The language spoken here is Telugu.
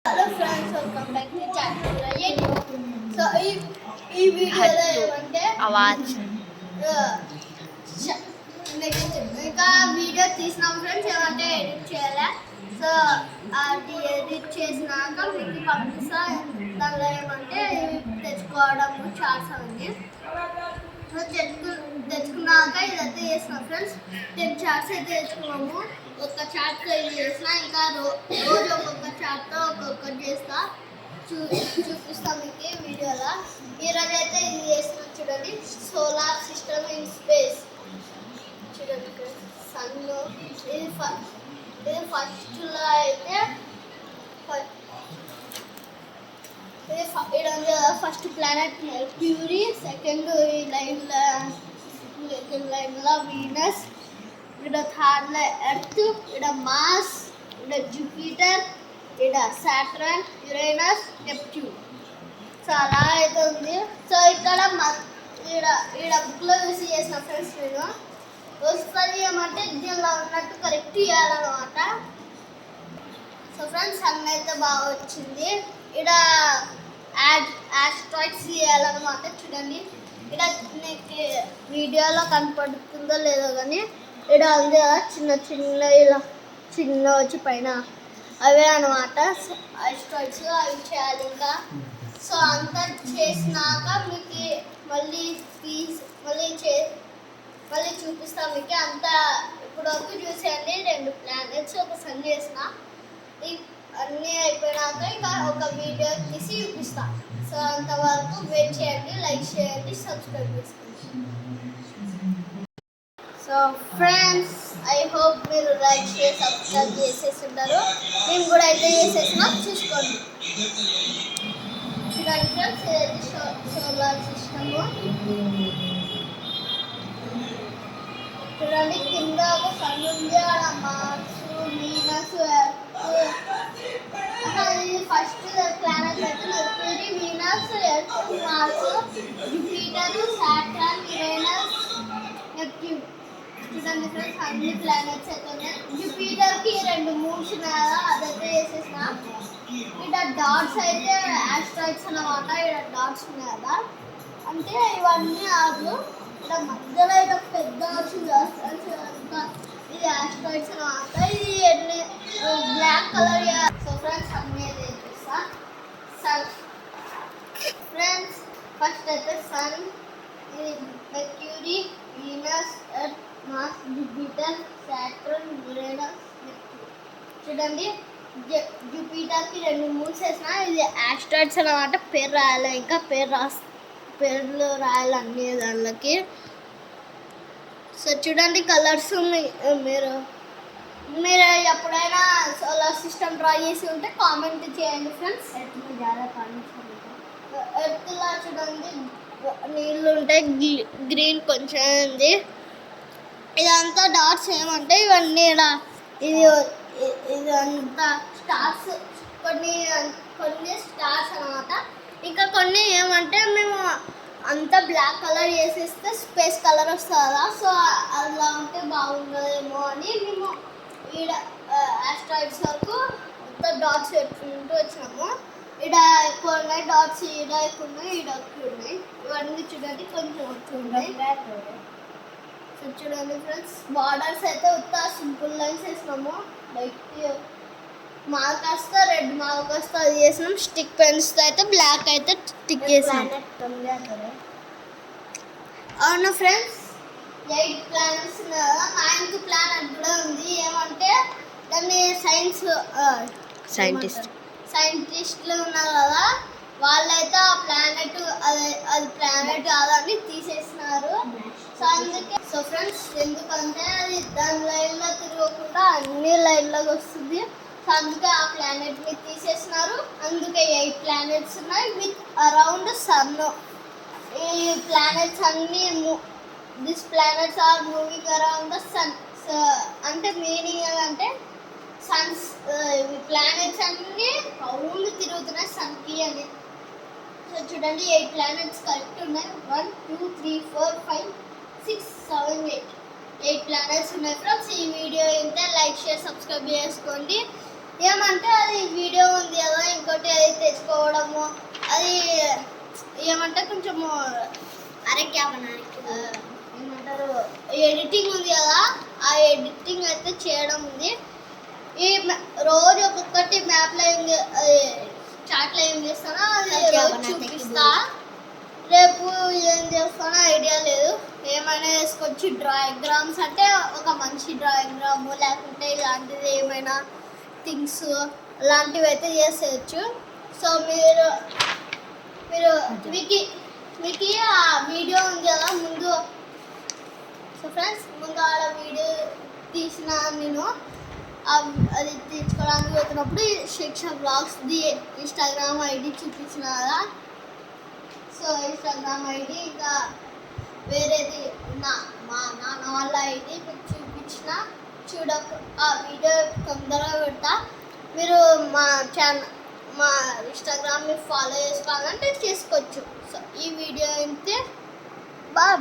Hello friends, welcome back to channel Radio. So ఈ వీడియోలో ఏమంటే నెక్స్ట్ ఇంకా వీడియో తీసినాం ఫ్రెండ్స్ ఏమంటే ఎడిట్ చేయాలి. సో అది ఎడిట్ చేసినాక మీకు పంపిస్తా. దానిలో ఏమంటే తెచ్చుకోవడం చార్ట్స్ అవన్నీ సో తెచ్చుకున్నాక ఇదైతే చేసినాం ఫ్రెండ్స్. 10 చార్ట్స్ అయితే తెచ్చుకున్నాము. ఒక చార్ట్తో ఇది చేసిన, ఇంకా రోజు ఒక్కొక్క చార్ట్తో ఒక్కొక్కటి చేస్తా చూపిస్తాం మీకు వీడియోలో. ఈరోజు అయితే ఇది చేస్తున్నాం చూడండి, సోలార్ సిస్టమ్ ఇన్ స్పేస్. చూడండి సన్లో ఇది ఫస్ట్లో అయితే ఫస్ట్ ప్లానెట్ మెర్క్యూరీ, సెకండ్ లైన్లో వీనస్, ఇక్కడ థర్డ్ ఎర్త్, ఇక్కడ మార్స్, ఇక్కడ జూపిటర్, ఇక్కడ సాటర్న్, యురేనస్, నెప్ట్యూన్. సో అలా అయితే ఉంది. సో ఇక్కడ ఇక్కడ బుక్లో చూసి చేసిన ఫ్రెండ్స్ నేను వస్తుంది ఏమంటే దీనిలో ఉన్నట్టు కరెక్ట్ చేయాలన్నమాట. సో ఫ్రెండ్స్ సన్ అయితే బాగా వచ్చింది. ఇక్కడ ఆస్ట్రాయిడ్స్ చేయాలన్నమాట. చూడండి ఇక్కడ మీకు వీడియోలో కనపడుతుందో లేదో కానీ ఇక్కడ ఉంది కదా ఇలా చిన్న వచ్చి పైన అవే అనమాట ఆస్ట్రాయిడ్స్. అవి చేయాలి ఇంకా. సో అంతా చేసినాక మీకు మళ్ళీ చూపిస్తాం మీకు. అంతా ఇప్పుడు వరకు చూసేయండి. 2 ప్లానెట్స్ ఒక సన్ చేసిన అన్నీ అయిపోయినాక ఇంకా ఒక వీడియో తీసి చూపిస్తాం. సో అంతవరకు వెయిట్ చేయండి, లైక్ చేయండి, సబ్స్క్రైబ్ చేసుకోండి. సో ఫ్రెండ్స్ ఐ హోప్ మీరు లైక్ చేసి సబ్స్క్రైబ్ చేసేసి ఉంటారు. మేము కూడా అయితే చేసేసినా చూసుకోండి. చూడండి ఫ్రెండ్స్ ఇదైతే సోలార్ సిస్టము. చూడండి కింద ఒక సన్ ఉంది, ఆడ మార్స్, వీనస్, ఇది ఫస్ట్ ప్లానెట్ అయితే Mercury, Venus, Earth, Mars, Jupiter, Saturn, Uranus, Neptune. చూడండి ఫ్రెండ్స్ అన్ని ప్లానెట్స్ అయితే ఉన్నాయి. జూపిటర్కి 2 మూన్స్ ఉన్నాయి కదా, అదైతే వేసేసిన. ఇక్కడ డాట్స్ అయితే ఆస్ట్రాయిడ్స్ అన్నమాట. ఇక్కడ డాట్స్ ఉన్నాయి కదా, అంటే ఇవన్నీ ఆరు. ఇక్కడ మధ్యలో అయితే పెద్ద వచ్చింది ఇది ఆస్ట్రాయిడ్స్ అన్నమాట. ఇది బ్లాక్ కలర్. సో ఫ్రెండ్స్ అన్నీ అయితే చూపిస్తా. సన్ ఫ్రెండ్స్ ఫస్ట్ అయితే సన్, ఇది Mercury, Venus, Earth, Mars, Jupiter, Saturn, Uranus, Neptune. చూడండి జూపిటర్కి 2 మూన్స్ వేసిన. ఇది ఆస్ట్రాయిడ్స్ అన్నమాట. పేరు రాయాలి, ఇంకా పేర్లు రాయాలి అన్ని దానికి. సో చూడండి కలర్స్ మీరు ఎప్పుడైనా సోలార్ సిస్టమ్ డ్రా చేసి ఉంటే కామెంట్ చేయండి ఫ్రెండ్స్. ఎర్త్లో చూడండి నీళ్ళు ఉంటాయి, గ్రీన్ కొంచెం ఉంది. ఇదంతా డాట్స్ ఏమంటే ఇవన్నీ ఇదంతా స్టార్స్, కొన్ని స్టార్స్ అన్నమాట. ఇంకా కొన్ని ఏమంటే మేము అంతా బ్లాక్ కలర్ వేసేస్తే స్పేస్ కలర్ వస్తుంది కదా. సో అలా ఉంటే బాగుండదేమో అని మేము ఈడ ఆస్ట్రాయిడ్స్ వరకు మొత్తం డాట్స్ పెట్టుకుంటూ వచ్చినాము. ఈడ ఎక్కువ ఉన్నాయి డాట్స్, ఈడ ఎక్కువ ఉన్నాయి, ఈడ ఎక్కువ ఉన్నాయి. ఇవన్నీ చూడండి కొంచెం ఎక్కువ ఉన్నాయి. సో చూడండి ఫ్రెండ్స్ బార్డర్స్ అయితే ఉత్తా సింపుల్ లైన్స్ వేసినాము. లైక్ మార్క్ వస్తా, రెడ్ మార్క్ వస్తా అది చేసినాం. స్టిక్ పెన్స్తో అయితే బ్లాక్ అయితే స్టిక్ చేసాం. అవును ఫ్రెండ్స్ 8 ప్లానెట్స్ ఉన్నాయి కదా. 9th ప్లానెట్ కూడా ఉంది. ఏమంటే దాన్ని సైంటిస్టులు ఉన్నారు కదా, వాళ్ళైతే ఆ ప్లానెట్ అది ప్లానెట్ కాదని తీసేసినారు. సో అందుకే సో ఫ్రెండ్స్ ఎందుకంటే అది దాని లైన్లో తిరగకుండా అన్ని లైన్లోకి వస్తుంది. సో అందుకే ఆ ప్లానెట్ని తీసేసినారు. అందుకే 8 ప్లానెట్స్ ఉన్నాయి విత్ అరౌండ్ సన్. ఈ ప్లానెట్స్ అన్నీ this planets are moving around the sun. So అంటే మీనింగ్ ఏంటంటే సన్స్ ప్లానెట్స్ అన్నీ రౌండ్ తిరుగుతున్నాయి సన్కి అని. సో చూడండి 8 ప్లానెట్స్ కరెక్ట్ ఉన్నాయి. 1 2 3 4 5 6 7 8 ప్లానెట్స్ ఉన్నాయి ఫ్రెండ్స్. ఈ వీడియో అయితే లైక్ షేర్ సబ్స్క్రైబ్ చేసుకోండి. ఏమంటే అది వీడియో ఉంది కదా చేయడము అది ఏమంటే కొంచెము అరే క్యా బనానే ఏమంటారు ఎడిటింగ్ ఉంది కదా, ఆ ఎడిటింగ్ అయితే చేయడం ఉంది. రోజు ఒక్కొక్కటి మ్యాప్లో చాట్లో ఏం చేస్తానో అది రోజు చూపిస్తా. రేపు ఏం చేస్తానో ఐడియా లేదు. ఏమైనా వేసుకొచ్చి డ్రాయింగ్రామ్స్ అంటే ఒక మంచి డ్రాయింగ్రాము లేకుంటే ఇలాంటిది ఏమైనా థింగ్స్ అలాంటివి అయితే చేసేయచ్చు. సో మీరు మీకు ఆ వీడియో ఉంది కదా ముందు. సో ఫ్రెండ్స్ ముందు ఆడ వీడియో తీసిన నేను అది తీసుకోవడానికి పోతున్నప్పుడు శిక్ష బ్లాగ్స్ది ఇన్స్టాగ్రామ్ ఐడి చూపించిన కదా. సో ఇన్స్టాగ్రామ్ ఐడి ఇంకా వేరేది మా నాన్న వాళ్ళ ఐడి మీకు చూపించిన ఆ వీడియో తొందరగా పెడతా. మీరు మా ఇన్స్టాగ్రామ్ని ఫాలో చేసుకోవాలంటే చేసుకోవచ్చు. సో ఈ వీడియో అయితే బాయ్.